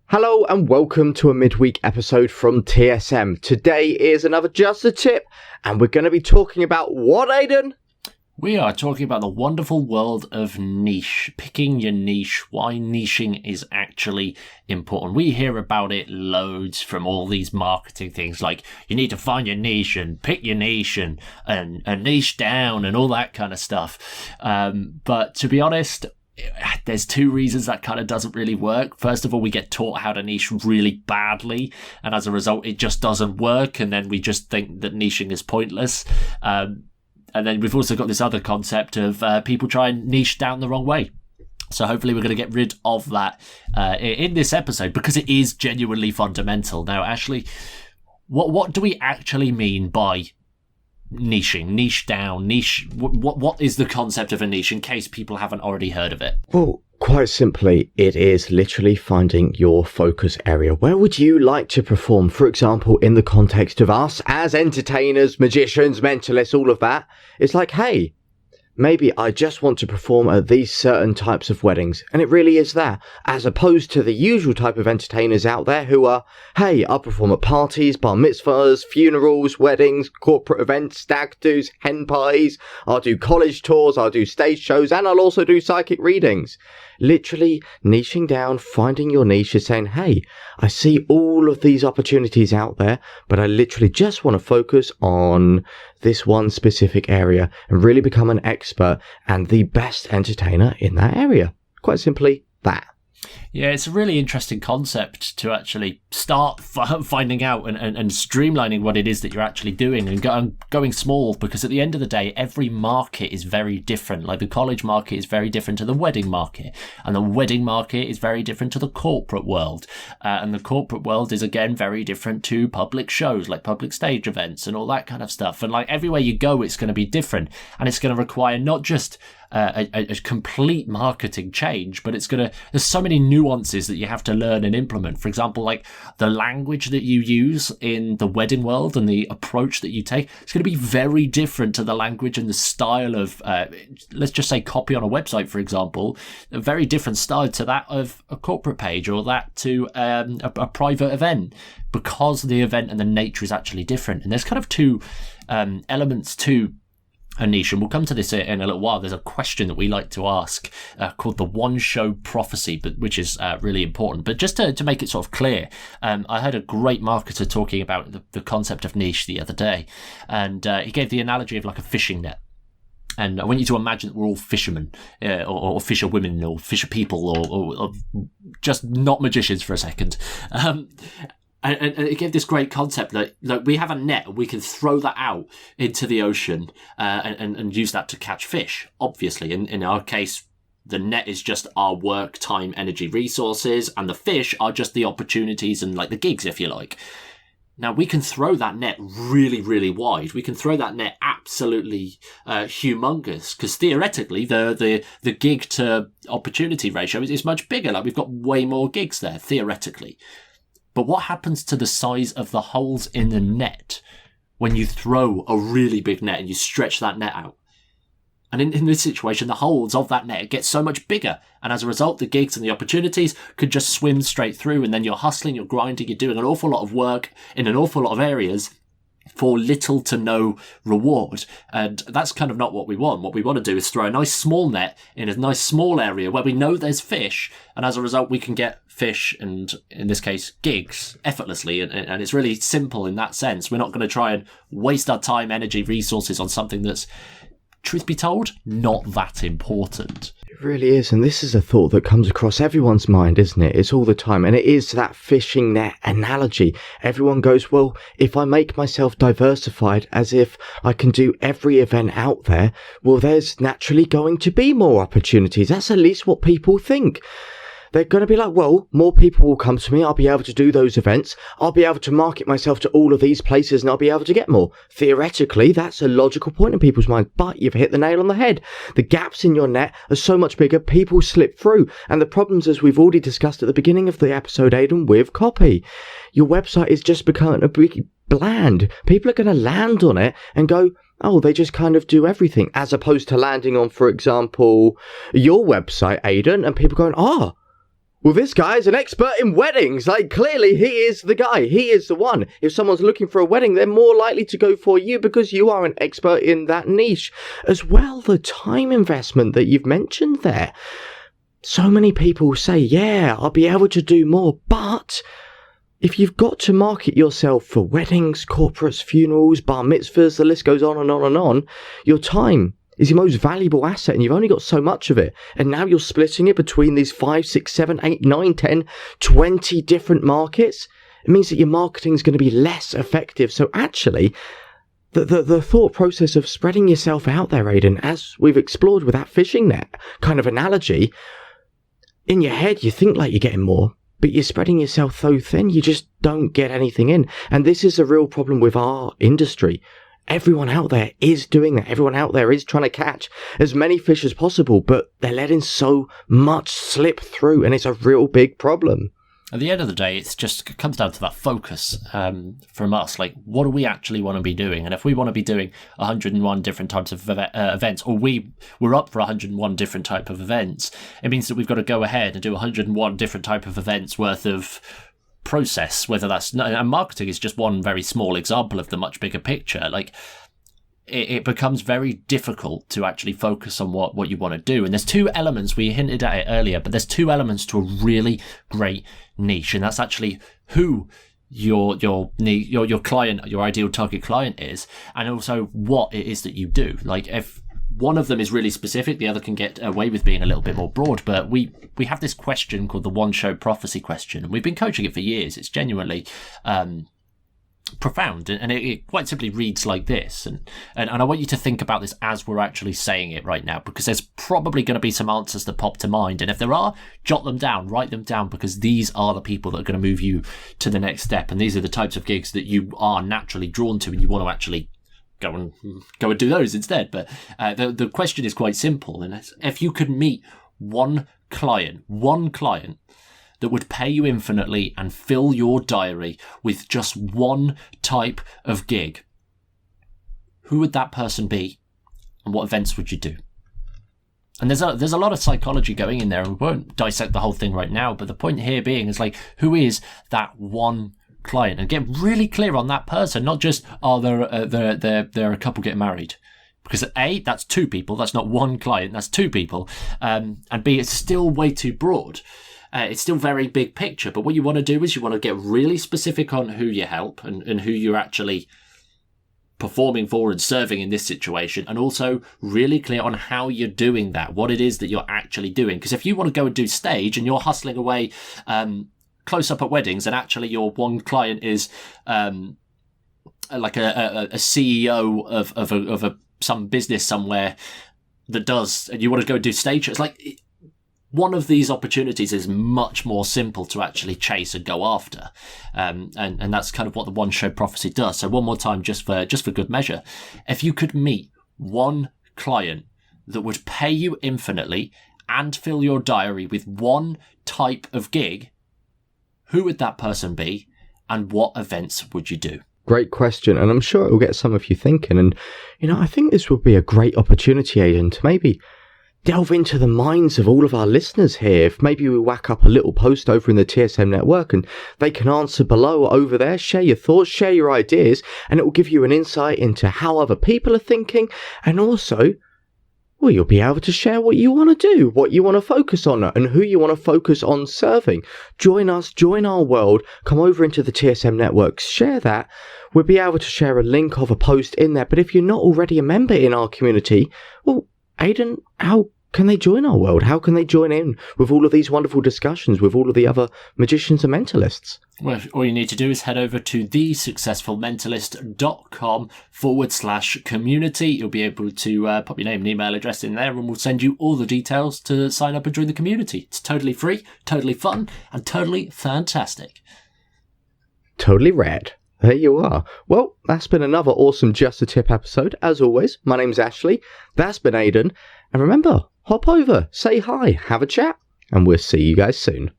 Hello and welcome to a midweek episode from TSM. Today is another Just a Tip, and we're going to be talking about what, Aidan? We are talking about the wonderful world of niche, picking your niche, why niching is actually important. We hear about it loads from all these marketing things, like you need to find your niche and pick your niche and niche down and all that kind of stuff. But to be honest, there's two reasons that kind of doesn't really work. First of all, we get taught how to niche really badly, and as a result, it just doesn't work, and then we just think that niching is pointless. And then we've also got this other concept of people try and niche down the wrong way. So hopefully we're going to get rid of that in this episode, because it is genuinely fundamental. Now, Ashley, what do we actually mean by niching, niche down, niche? What is the concept of a niche, in case people haven't already heard of it? Well, quite simply, it is literally finding your focus area. Where would you like to perform? For example, in the context of us as entertainers, magicians, mentalists, all of that, it's like, hey, maybe I just want to perform at these certain types of weddings, and it really is there, as opposed to the usual type of entertainers out there who are, hey, I perform at parties, bar mitzvahs, funerals, weddings, corporate events, stag do's, hen pies, I'll do college tours, I'll do stage shows, and I'll also do psychic readings. Literally niching down, finding your niche, is saying, hey, I see all of these opportunities out there, but I literally just want to focus on this one specific area and really become an expert and the best entertainer in that area. Quite simply that. Yeah, it's a really interesting concept to actually start finding out and streamlining what it is that you're actually doing, and going small, because at the end of the day, every market is very different. Like the college market is very different to the wedding market, and the wedding market is very different to the corporate world. And the corporate world is, again, very different to public shows, like public stage events and all that kind of stuff. And like everywhere you go, it's going to be different, and it's going to require not just a complete marketing change, but there's so many nuances that you have to learn and implement. For example, like the language that you use in the wedding world and the approach that you take, it's going to be very different to the language and the style of, let's just say, copy on a website, for example. A very different style to that of a corporate page, or that to a private event, because the event and the nature is actually different. And there's kind of two elements to a niche, and we'll come to this in a little while. There's a question that we like to ask called the one show prophecy, but which is really important. But just to make it sort of clear, I heard a great marketer talking about the concept of niche the other day, and he gave the analogy of like a fishing net. And I want you to imagine that we're all fishermen, or fisher women, or fisher people, or just not magicians for a second. And it gave this great concept that we have a net and we can throw that out into the ocean and use that to catch fish. Obviously, in our case, the net is just our work, time, energy, resources, and the fish are just the opportunities and like the gigs, if you like. Now, we can throw that net really, really wide. We can throw that net absolutely humongous, because theoretically, the gig to opportunity ratio is much bigger. Like, we've got way more gigs there, theoretically. But what happens to the size of the holes in the net when you throw a really big net and you stretch that net out? And in this situation, the holes of that net get so much bigger. And as a result, the gigs and the opportunities could just swim straight through. And then you're hustling, you're grinding, you're doing an awful lot of work in an awful lot of areas for little to no reward. And that's kind of not what we want. What we want to do is throw a nice small net in a nice small area where we know there's fish, and as a result we can get fish, and in this case gigs, effortlessly. And it's really simple in that sense. We're not going to try and waste our time, energy, resources on something that's, truth be told, not that important. It really is, and this is a thought that comes across everyone's mind, isn't it? It's all the time, and it is that fishing net analogy. Everyone goes, well, if I make myself diversified, as if I can do every event out there, well, there's naturally going to be more opportunities. That's at least what people think. They're going to be like, well, more people will come to me. I'll be able to do those events. I'll be able to market myself to all of these places, and I'll be able to get more. Theoretically, that's a logical point in people's minds, but you've hit the nail on the head. The gaps in your net are so much bigger, people slip through. And the problems, as we've already discussed at the beginning of the episode, Aidan, with copy. Your website is just becoming a bit bland. People are going to land on it and go, oh, they just kind of do everything, as opposed to landing on, for example, your website, Aidan, and people going, well, this guy is an expert in weddings. Like, clearly he is the guy. He is the one. If someone's looking for a wedding, they're more likely to go for you because you are an expert in that niche. As well, the time investment that you've mentioned there. So many people say, yeah, I'll be able to do more, but if you've got to market yourself for weddings, corporates, funerals, bar mitzvahs, the list goes on and on and on, your time is your most valuable asset and you've only got so much of it. And now you're splitting it between these 5, 6, 7, 8, 9, 10, 20 different markets. It means that your marketing is going to be less effective. So actually, the thought process of spreading yourself out there, Aidan, as we've explored with that fishing net kind of analogy, in your head you think like you're getting more, but you're spreading yourself so thin you just don't get anything in. And this is a real problem with our industry. Everyone out there is doing that. Everyone out there is trying to catch as many fish as possible, but they're letting so much slip through, and it's a real big problem. At the end of the day, it comes down to that focus from us. Like, what do we actually want to be doing? And if we want to be doing 101 different types of events, or we're up for 101 different type of events, it means that we've got to go ahead and do 101 different type of events worth of process, whether that's, and marketing is just one very small example of the much bigger picture. Like, it becomes very difficult to actually focus on what you want to do. And there's two elements, we hinted at it earlier, but there's two elements to a really great niche, and that's actually who your client, your ideal target client is, and also what it is that you do. Like, if one of them is really specific, the other can get away with being a little bit more broad. But we have this question called the one show prophecy question, and we've been coaching it for years. It's genuinely profound, and it quite simply reads like this, and I want you to think about this as we're actually saying it right now, because there's probably going to be some answers that pop to mind, and if there are, jot them down, write them down, because these are the people that are going to move you to the next step, and these are the types of gigs that you are naturally drawn to, and you want to actually go and do those instead. But the question is quite simple, and it's, if you could meet one client that would pay you infinitely and fill your diary with just one type of gig, who would that person be, and what events would you do? And there's a lot of psychology going in there, and we won't dissect the whole thing right now, but the point here being is, like, who is that one client? And get really clear on that person, not just, they're a couple getting married. Because A, that's two people, that's not one client, that's two people. And B, it's still way too broad. It's still very big picture, but what you want to do is you want to get really specific on who you help and who you're actually performing for and serving in this situation, and also really clear on how you're doing that, what it is that you're actually doing. Because if you want to go and do stage and you're hustling away close up at weddings, and actually your one client is like a CEO of some business somewhere that does, and you want to go and do stage, it's like, one of these opportunities is much more simple to actually chase and go after. And that's kind of what the one show prophecy does. So one more time, just for good measure, if you could meet one client that would pay you infinitely and fill your diary with one type of gig, who would that person be, and what events would you do? Great question, and I'm sure it will get some of you thinking. And, I think this would be a great opportunity, Aidan, to maybe delve into the minds of all of our listeners here. If maybe we whack up a little post over in the TSM network and they can answer below over there, share your thoughts, share your ideas, and it will give you an insight into how other people are thinking, and also, well, you'll be able to share what you want to do, what you want to focus on, and who you want to focus on serving. Join us, join our world, come over into the TSM network, share that. We'll be able to share a link of a post in there, but if you're not already a member in our community, well, Aidan, how can they join our world? How can they join in with all of these wonderful discussions with all of the other magicians and mentalists? Well, all you need to do is head over to thesuccessfulmentalist.com/community. You'll be able to pop your name and email address in there, and we'll send you all the details to sign up and join the community. It's totally free, totally fun, and totally fantastic. Totally rad. There you are. Well, that's been another awesome Just a Tip episode. As always, my name's Ashley. That's been Aidan. And remember, hop over, say hi, have a chat, and we'll see you guys soon.